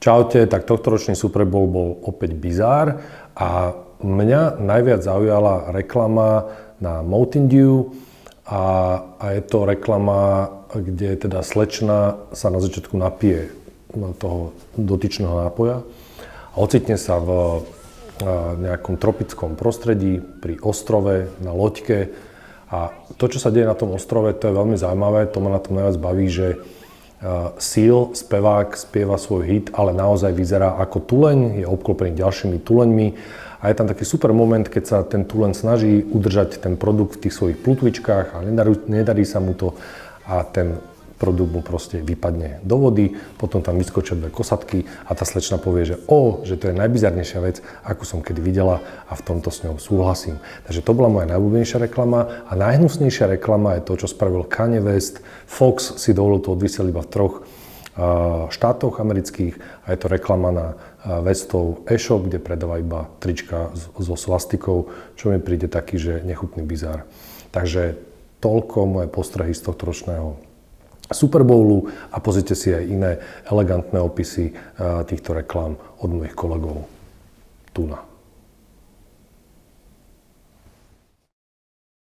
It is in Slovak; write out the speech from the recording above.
Čaute, tak tohtoročný Super Bowl bol opäť bizár a mňa najviac zaujala reklama na Mountain Dew a je to reklama, kde teda slečna sa na začiatku napije toho dotyčného nápoja a ocitne sa v nejakom tropickom prostredí pri ostrove na loďke a to, čo sa deje na tom ostrove, to je veľmi zaujímavé, to ma na tom najviac baví, že Seal, spevák, spieva svoj hit, ale naozaj vyzerá ako tuleň, je obklopený ďalšími tuleňmi a je tam taký super moment, keď sa ten tuleň snaží udržať ten produkt v tých svojich plutvičkách a nedarí sa mu to a ten produkt mu proste vypadne do vody, potom tam vyskočia dve kosatky a tá slečna povie, že to je najbizarnejšia vec, akú som kedy videla a v tomto s ňou súhlasím. Takže to bola moja najobľúbenejšia reklama a najhnusnejšia reklama je to, čo spravil Kanye West. Fox si dovolil to odvysielať iba v 3 štátoch amerických a je to reklama na Westov e-shop, kde predáva iba trička so svastikou, čo mi príde taký, že nechutný bizár. Takže toľko moje postrehy z tohto ročného Super Bowlu a pozrite si aj iné elegantné opisy týchto reklám od mojich kolegov. Tuna.